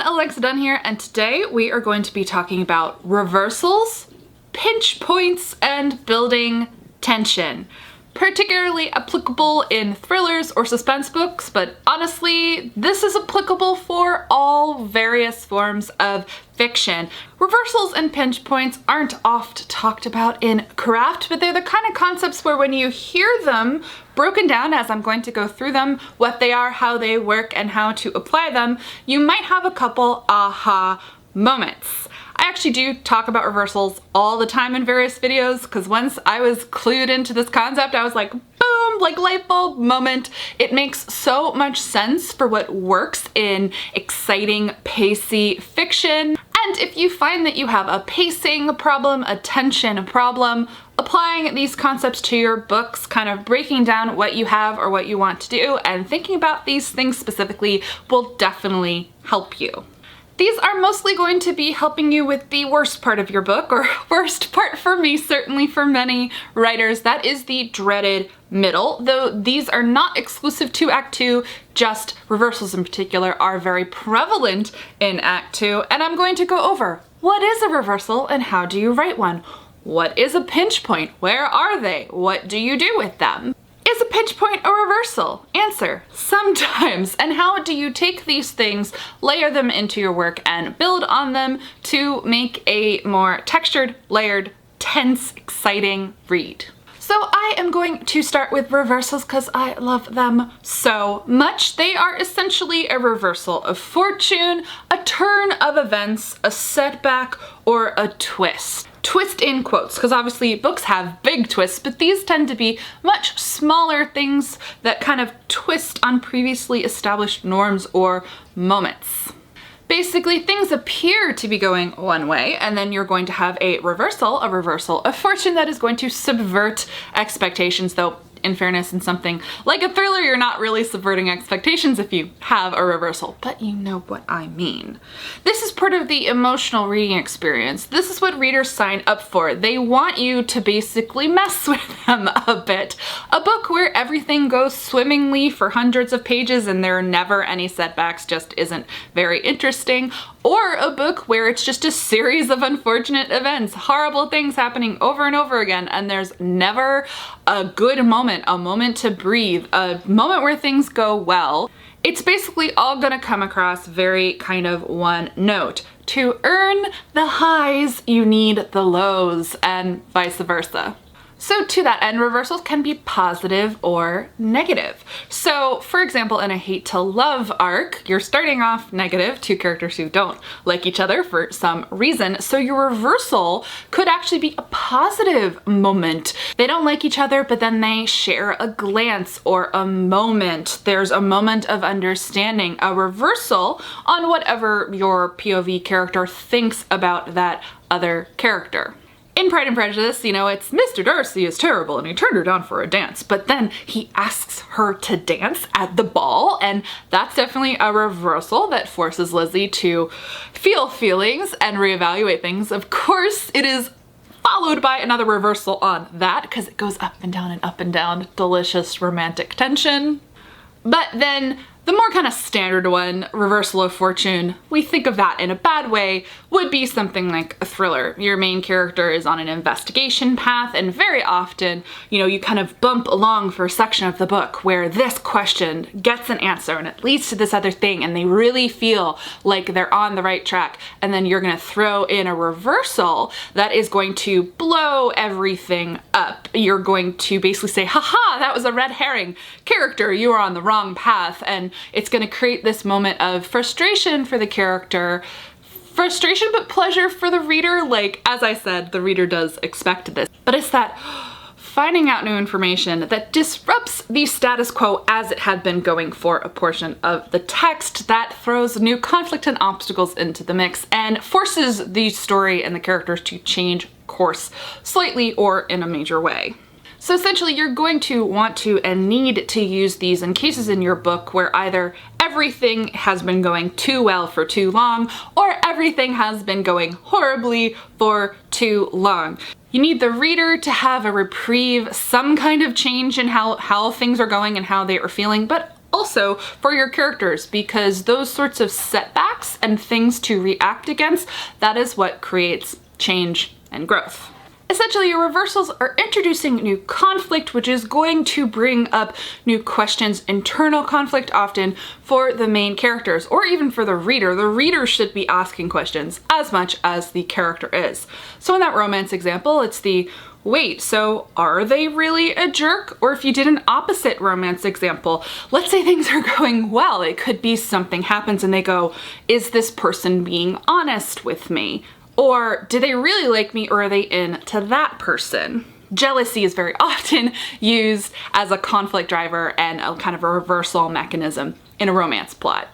Alexa Donne here, and today we are going to be talking about reversals, pinch points, and building tension. Particularly applicable in thrillers or suspense books, but honestly, this is applicable for all various forms of fiction. Reversals and pinch points aren't oft talked about in craft, but they're the kind of concepts where when you hear them broken down, as I'm going to go through them, what they are, how they work, and how to apply them, you might have a couple aha moments. I actually do talk about reversals all the time in various videos, because once I was clued into this concept, I was like, boom, like light bulb moment. It makes so much sense for what works in exciting, pacey fiction. And if you find that you have a pacing problem, a tension problem, applying these concepts to your books, kind of breaking down what you have or what you want to do, and thinking about these things specifically will definitely help you. These are mostly going to be helping you with the worst part of your book, or worst part for me, certainly for many writers. That is the dreaded middle, though these are not exclusive to Act 2, just reversals in particular are very prevalent in Act 2, and I'm going to go over what is a reversal and how do you write one? What is a pinch point? Where are they? What do you do with them? Is a pinch point a reversal? Answer, sometimes. And how do you take these things, layer them into your work, and build on them to make a more textured, layered, tense, exciting read? So I am going to start with reversals because I love them so much. They are essentially a reversal of fortune, a turn of events, a setback, or a twist. Twist in quotes, because obviously books have big twists, but these tend to be much smaller things that kind of twist on previously established norms or moments. Basically, things appear to be going one way, and then you're going to have a reversal of fortune that is going to subvert expectations, though in fairness, in something like a thriller, you're not really subverting expectations if you have a reversal, but you know what I mean. This is part of the emotional reading experience. This is what readers sign up for. They want you to basically mess with them a bit. A book where everything goes swimmingly for hundreds of pages and there are never any setbacks just isn't very interesting. Or a book where it's just a series of unfortunate events, horrible things happening over and over again, and there's never a good moment, a moment to breathe, a moment where things go well. It's basically all gonna come across very kind of one note. To earn the highs, you need the lows, and vice versa. So to that end, reversals can be positive or negative. So for example, in a hate to love arc, you're starting off negative, two characters who don't like each other for some reason. So your reversal could actually be a positive moment. They don't like each other, but then they share a glance or a moment. There's a moment of understanding, a reversal on whatever your POV character thinks about that other character. In Pride and Prejudice, you know, it's Mr. Darcy is terrible and he turned her down for a dance, but then he asks her to dance at the ball, and that's definitely a reversal that forces Lizzie to feel feelings and reevaluate things. Of course, it is followed by another reversal on that because it goes up and down, delicious romantic tension. But then the more kind of standard one, reversal of fortune, we think of that in a bad way, would be something like a thriller. Your main character is on an investigation path, and very often, you know, you kind of bump along for a section of the book where this question gets an answer and it leads to this other thing, and they really feel like they're on the right track. And then you're gonna throw in a reversal that is going to blow everything up. You're going to basically say, haha, that was a red herring. Character, you are on the wrong path. And it's going to create this moment of frustration for the character. Frustration but pleasure for the reader. Like, as I said, the reader does expect this. But it's that finding out new information that disrupts the status quo as it had been going for a portion of the text, that throws new conflict and obstacles into the mix and forces the story and the characters to change course slightly or in a major way. So essentially, you're going to want to and need to use these in cases in your book where either everything has been going too well for too long, or everything has been going horribly for too long. You need the reader to have a reprieve, some kind of change in how things are going and how they are feeling, but also for your characters, because those sorts of setbacks and things to react against, that is what creates change and growth. Essentially, your reversals are introducing new conflict, which is going to bring up new questions, internal conflict often for the main characters, or even for the reader. The reader should be asking questions as much as the character is. So in that romance example, it's the, wait, so are they really a jerk? Or if you did an opposite romance example, let's say things are going well. It could be something happens and they go, is this person being honest with me? Or do they really like me, or are they into that person? Jealousy is very often used as a conflict driver and a kind of a reversal mechanism in a romance plot.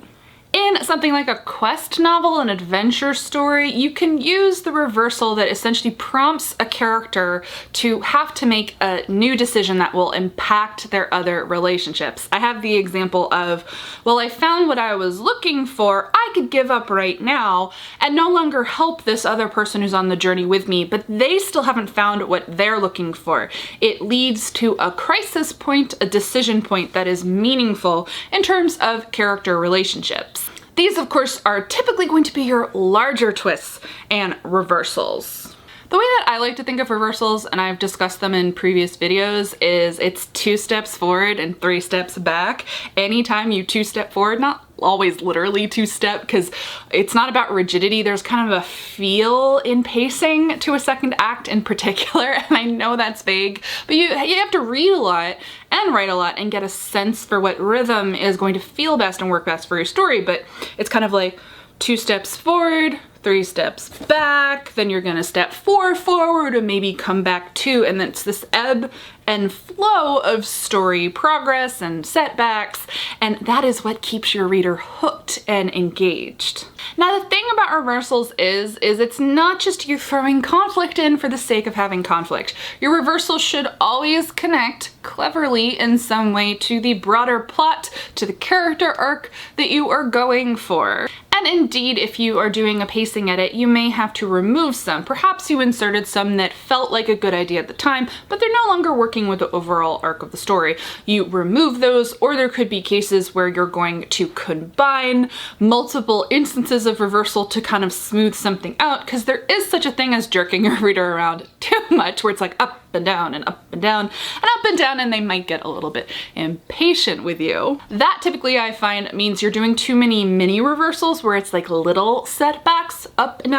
In something like a quest novel, an adventure story, you can use the reversal that essentially prompts a character to have to make a new decision that will impact their other relationships. I have the example of, well, I found what I was looking for, I could give up right now and no longer help this other person who's on the journey with me, but they still haven't found what they're looking for. It leads to a crisis point, a decision point that is meaningful in terms of character relationships. These, of course, are typically going to be your larger twists and reversals. The way that I like to think of reversals, and I've discussed them in previous videos, is it's 2 steps forward and 3 steps back. Anytime you 2-step forward, not always literally 2-step, because it's not about rigidity. There's kind of a feel in pacing to a second act in particular, and I know that's vague, but you have to read a lot and write a lot and get a sense for what rhythm is going to feel best and work best for your story. But it's kind of like 2 steps forward, 3 steps back, then you're gonna step 4 forward and maybe come back 2, and then it's this ebb and flow of story progress and setbacks, and that is what keeps your reader hooked and engaged. Now, the thing about reversals is it's not just you throwing conflict in for the sake of having conflict. Your reversals should always connect cleverly in some way to the broader plot, to the character arc that you are going for. And indeed, if you are doing a pacing edit, you may have to remove some. Perhaps you inserted some that felt like a good idea at the time, but they're no longer working with the overall arc of the story. You remove those, or there could be cases where you're going to combine multiple instances of reversal to kind of smooth something out, because there is such a thing as jerking your reader around too much, where it's like up and down and up and down and up and down, and they might get a little bit impatient with you. That typically, I find, means you're doing too many mini reversals where it's like little setbacks up and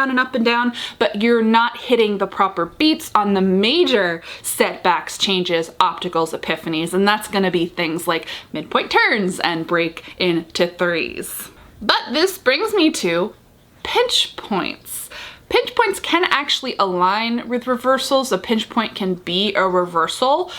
down, but you're not hitting the proper beats on the major setbacks, changes, opticals, epiphanies, and that's gonna be things like midpoint turns and break into 3s. But this brings me to pinch points. Pinch points can actually align with reversals. A pinch point can be a reversal,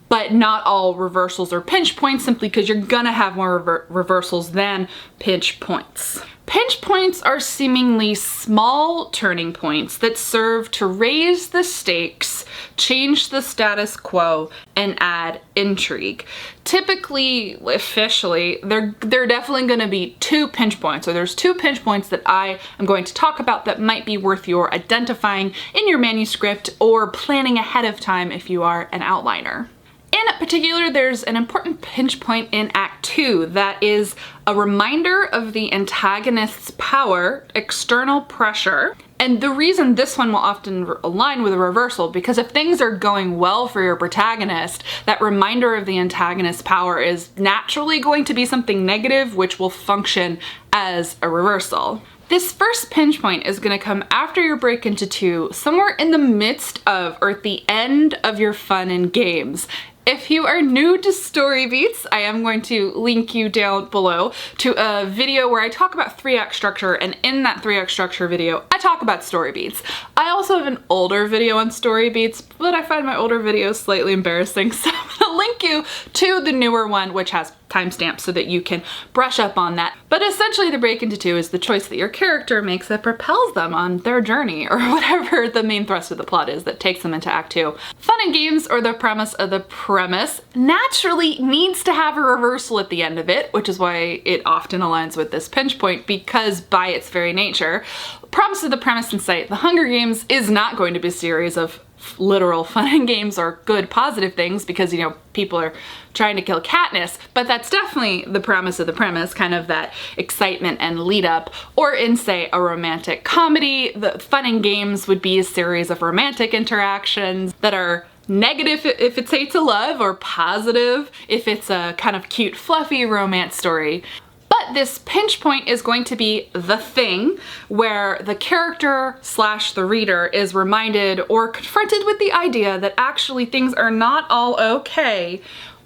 but not all reversals are pinch points, simply because you're gonna have more reversals than pinch points. Pinch points are seemingly small turning points that serve to raise the stakes, change the status quo, and add intrigue. Typically, officially, they're definitely going to be 2 pinch points, or there's 2 pinch points that I am going to talk about that might be worth your identifying in your manuscript or planning ahead of time if you are an outliner. In particular, there's an important pinch point in Act 2 that is a reminder of the antagonist's power, external pressure. And the reason this one will often align with a reversal, because if things are going well for your protagonist, that reminder of the antagonist's power is naturally going to be something negative, which will function as a reversal. This first pinch point is going to come after your break into 2, somewhere in the midst of or at the end of your fun and games. If you are new to Story Beats, I am going to link you down below to a video where I talk about 3-act structure, and in that 3-act structure video, I talk about Story Beats. I also have an older video on Story Beats, but I find my older videos slightly embarrassing, so I'm gonna link you to the newer one, which has timestamps so that you can brush up on that. But essentially, the break into 2 is the choice that your character makes that propels them on their journey, or whatever the main thrust of the plot is that takes them into Act 2. Fun and games, or the premise of the premise, naturally needs to have a reversal at the end of it, which is why it often aligns with this pinch point, because by its very nature, promise of the premise in sight, The Hunger Games is not going to be a series of literal fun and games or good positive things because, you know, people are trying to kill Katniss, but that's definitely the premise of the premise, kind of that excitement and lead up. Or in, say, a romantic comedy, the fun and games would be a series of romantic interactions that are negative if it's hate to love, or positive if it's a kind of cute, fluffy romance story. But this pinch point is going to be the thing where the character / the reader is reminded or confronted with the idea that actually things are not all okay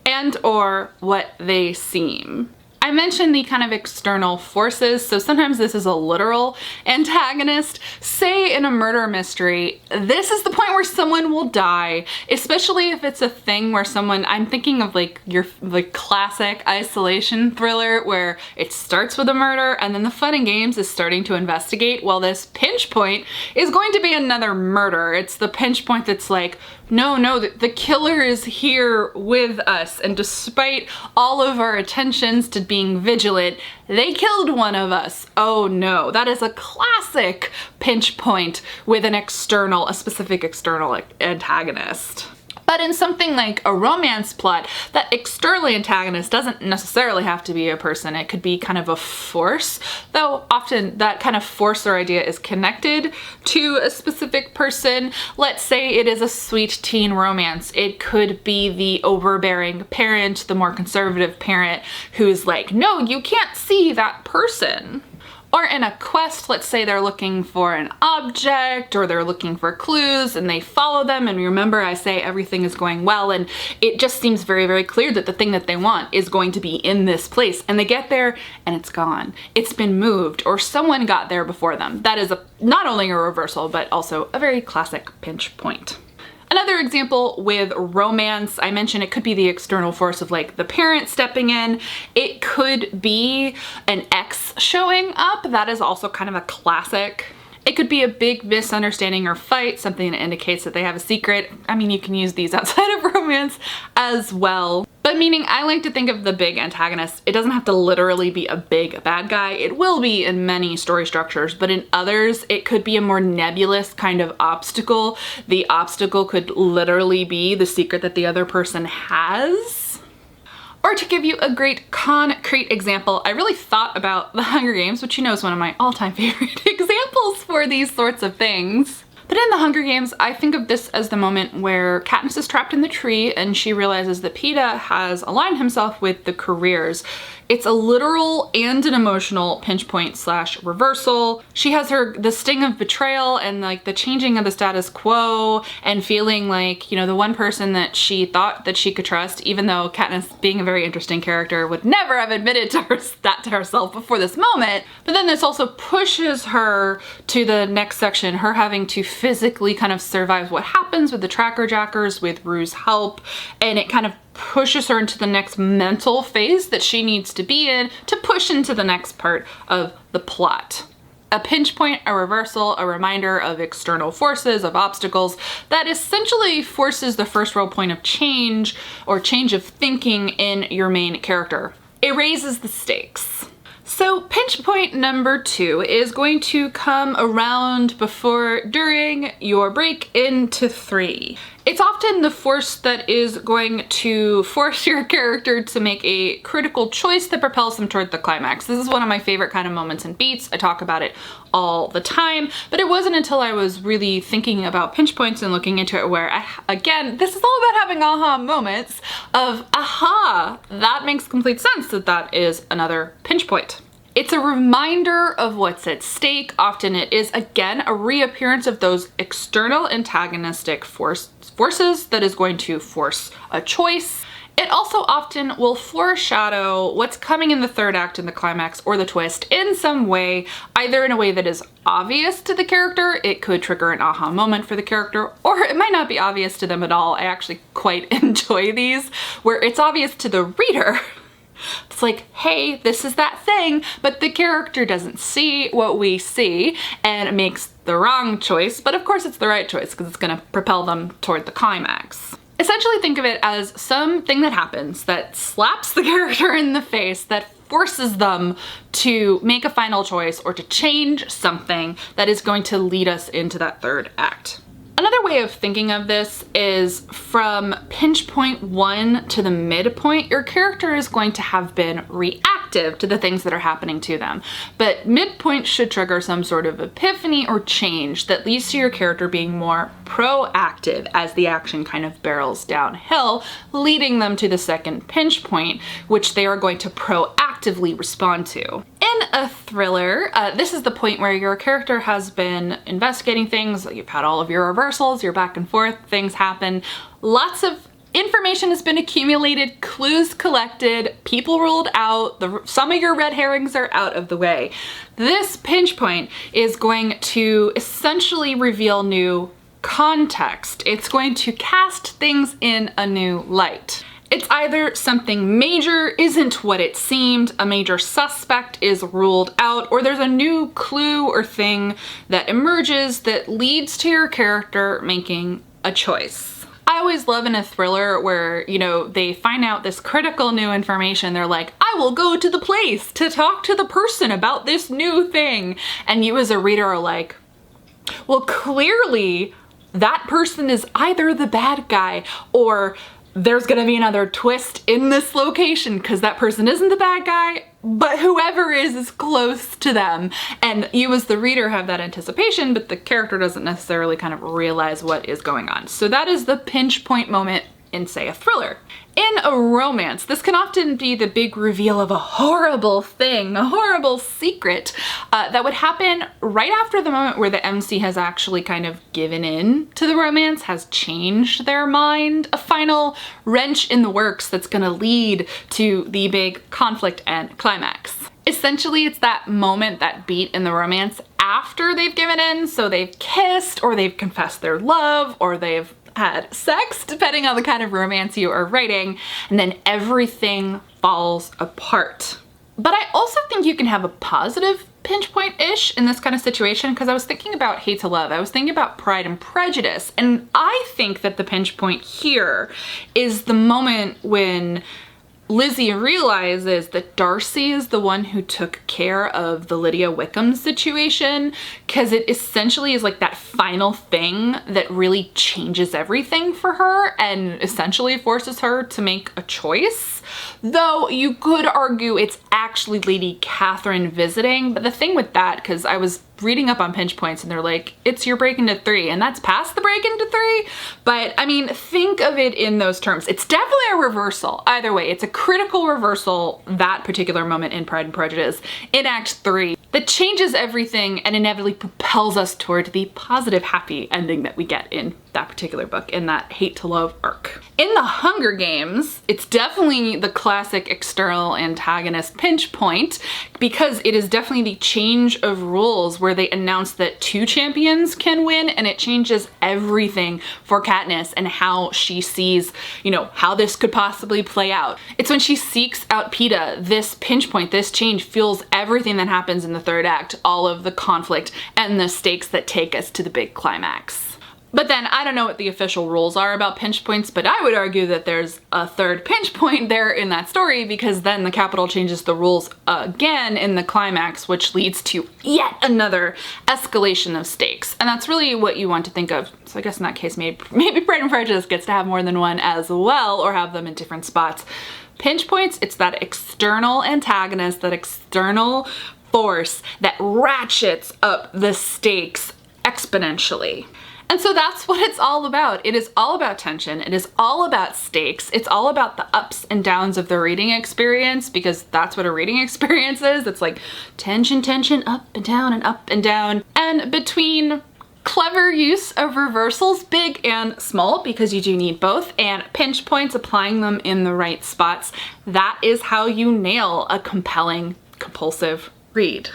and or what they seem. I mentioned the kind of external forces, so sometimes this is a literal antagonist. Say in a murder mystery, this is the point where someone will die, especially if it's a thing where someone, I'm thinking of like your classic isolation thriller where it starts with a murder and then the fun and games is starting to investigate. Well, this pinch point is going to be another murder. It's the pinch point that's like, no, the killer is here with us, and despite all of our attentions to being vigilant, they killed one of us. Oh no, that is a classic pinch point with a specific external antagonist. But in something like a romance plot, that external antagonist doesn't necessarily have to be a person. It could be kind of a force, though often that kind of force or idea is connected to a specific person. Let's say it is a sweet teen romance. It could be the overbearing parent, the more conservative parent who's like, no, you can't see that person. Or in a quest, let's say they're looking for an object or they're looking for clues and they follow them, and remember I say everything is going well and it just seems very, very clear that the thing that they want is going to be in this place, and they get there and it's gone. It's been moved or someone got there before them. That is not only a reversal but also a very classic pinch point. Another example with romance, I mentioned it could be the external force of like the parent stepping in. It could be an ex showing up. That is also kind of a classic. It could be a big misunderstanding or fight, something that indicates that they have a secret. I mean, you can use these outside of romance as well. But meaning, I like to think of the big antagonist. It doesn't have to literally be a big bad guy. It will be in many story structures, but in others, it could be a more nebulous kind of obstacle. The obstacle could literally be the secret that the other person has. Or to give you a great concrete example, I really thought about The Hunger Games, which you know is one of my all-time favorite examples for these sorts of things. But in The Hunger Games, I think of this as the moment where Katniss is trapped in the tree and she realizes that Peeta has aligned himself with the careers. It's a literal and an emotional pinch point / reversal. She has the sting of betrayal and like the changing of the status quo and feeling like, you know, the one person that she thought that she could trust, even though Katniss, being a very interesting character, would never have admitted to that to herself before this moment. But then this also pushes her to the next section, her having to physically kind of survive what happens with the Tracker Jackers with Rue's help, and it kind of pushes her into the next mental phase that she needs to be in to push into the next part of the plot. A pinch point, a reversal, a reminder of external forces, of obstacles, that essentially forces the first real point of change or change of thinking in your main character. It raises the stakes. So pinch point number 2 is going to come around during your break into 3. It's often the force that is going to force your character to make a critical choice that propels them toward the climax. This is one of my favorite kind of moments in Beats. I talk about it all the time, but it wasn't until I was really thinking about pinch points and looking into it where, again, this is all about having aha moments of, aha, that makes complete sense that is another pinch point. It's a reminder of what's at stake. Often it is, again, a reappearance of those external antagonistic forces that is going to force a choice. It also often will foreshadow what's coming in the third act in the climax or the twist in some way, either in a way that is obvious to the character, it could trigger an aha moment for the character, or it might not be obvious to them at all. I actually quite enjoy these, where it's obvious to the reader. It's like, hey, this is that thing, but the character doesn't see what we see and makes the wrong choice, but of course it's the right choice because it's gonna propel them toward the climax. Essentially think of it as something that happens that slaps the character in the face, that forces them to make a final choice or to change something that is going to lead us into that third act. Another Another way of thinking of this is from pinch point 1 to the midpoint, your character is going to have been reactive to the things that are happening to them. But midpoint should trigger some sort of epiphany or change that leads to your character being more proactive as the action kind of barrels downhill, leading them to the second pinch point, which they are going to proactively respond to. In a thriller, this is the point where your character has been investigating things, you've had all of your reversals, you're back and forth, things happen, lots of information has been accumulated, clues collected, people ruled out, some of your red herrings are out of the way. This pinch point is going to essentially reveal new context. It's going to cast things in a new light. It's either something major isn't what it seemed, a major suspect is ruled out, or there's a new clue or thing that emerges that leads to your character making a choice. I always love in a thriller where, you know, they find out this critical new information. They're like, I will go to the place to talk to the person about this new thing. And you as a reader are like, well, clearly that person is either the bad guy or there's gonna be another twist in this location because that person isn't the bad guy, but whoever is close to them. And you as the reader have that anticipation, but the character doesn't necessarily kind of realize what is going on. So that is the pinch point moment in, say, a thriller. In a romance, this can often be the big reveal of a horrible thing, a horrible secret that would happen right after the moment where the MC has actually kind of given in to the romance, has changed their mind, a final wrench in the works that's gonna lead to the big conflict and climax. Essentially, it's that moment, that beat in the romance after they've given in, so they've kissed, or they've confessed their love, or they've had sex, depending on the kind of romance you are writing, and then everything falls apart. But I also think you can have a positive pinch point-ish in this kind of situation, because I was thinking about Hate to Love, I was thinking about Pride and Prejudice, and I think that the pinch point here is the moment when Lizzie realizes that Darcy is the one who took care of the Lydia Wickham situation, because it essentially is like that final thing that really changes everything for her and essentially forces her to make a choice. Though you could argue it's actually Lady Catherine visiting, but the thing with that, because I was reading up on pinch points and they're like, it's your break into 3, and that's past the break into 3. But I mean, think of it in those terms. It's definitely a reversal. Either way, it's a critical reversal, that particular moment in Pride and Prejudice in Act 3, that changes everything and inevitably propels us toward the positive, happy ending that we get in that particular book, in that Hate to Love arc. In The Hunger Games, it's definitely the classic external antagonist pinch point, because it is definitely the change of rules where they announce that 2 champions can win, and it changes everything for Katniss and how she sees, you know, how this could possibly play out. It's when she seeks out Peeta, this pinch point, this change fuels everything that happens in the 3rd act, all of the conflict and the stakes that take us to the big climax. But then I don't know what the official rules are about pinch points, but I would argue that there's a 3rd pinch point there in that story, because then the Capitol changes the rules again in the climax, which leads to yet another escalation of stakes. And that's really what you want to think of. So I guess in that case, maybe Pride and Prejudice gets to have more than one as well, or have them in different spots. Pinch points, it's that external antagonist, that external force that ratchets up the stakes exponentially. And so that's what it's all about. It is all about tension. It is all about stakes. It's all about the ups and downs of the reading experience, because that's what a reading experience is. It's like tension, tension, up and down and up and down. And between clever use of reversals, big and small, because you do need both, and pinch points, applying them in the right spots, that is how you nail a compelling, compulsive read.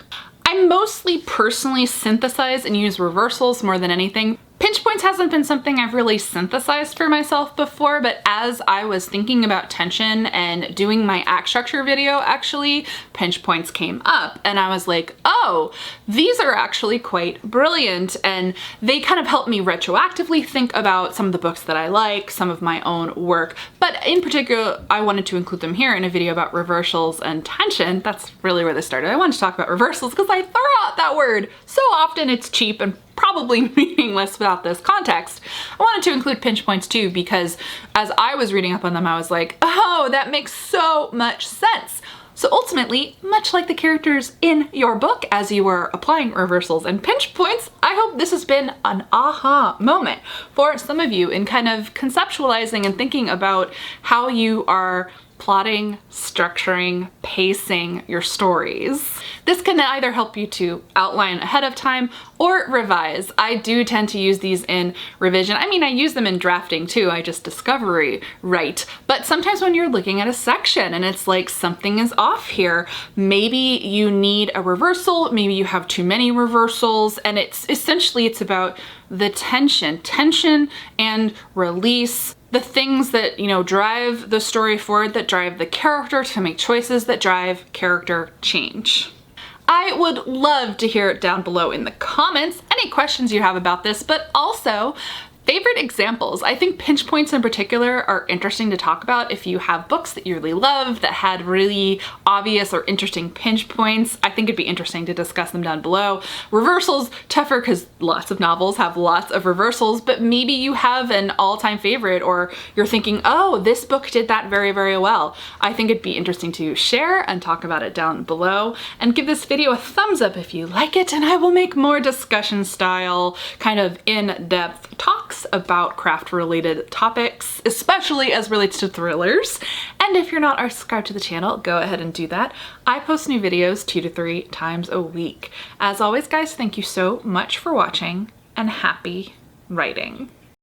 I mostly personally synthesize and use reversals more than anything. Pinch points hasn't been something I've really synthesized for myself before, but as I was thinking about tension and doing my act structure video, actually, pinch points came up and I was like, oh, these are actually quite brilliant. And they kind of helped me retroactively think about some of the books that I like, some of my own work. But in particular, I wanted to include them here in a video about reversals and tension. That's really where this started. I wanted to talk about reversals because I throw out that word so often. It's cheap and probably meaningless without this context. I wanted to include pinch points too, because as I was reading up on them, I was like, oh, that makes so much sense. So ultimately, much like the characters in your book as you were applying reversals and pinch points, I hope this has been an aha moment for some of you in kind of conceptualizing and thinking about how you are plotting, structuring, pacing your stories. This can either help you to outline ahead of time or revise. I do tend to use these in revision. I mean, I use them in drafting too, I just discovery write. But sometimes when you're looking at a section and it's like something is off here, maybe you need a reversal, maybe you have too many reversals, and it's about the tension and release, the things that, you know, drive the story forward, that drive the character to make choices that drive character change. I would love to hear it down below in the comments, any questions you have about this, but also favorite examples. I think pinch points in particular are interesting to talk about. If you have books that you really love that had really obvious or interesting pinch points, I think it'd be interesting to discuss them down below. Reversals, tougher because lots of novels have lots of reversals, but maybe you have an all-time favorite or you're thinking, oh, this book did that very, very well. I think it'd be interesting to share and talk about it down below, and give this video a thumbs up if you like it, and I will make more discussion style, kind of in-depth talks about craft related topics, especially as relates to thrillers. And if you're not subscribed to the channel, go ahead and do that. I post new videos 2 to 3 times a week. As always, guys, thank you so much for watching, and happy writing.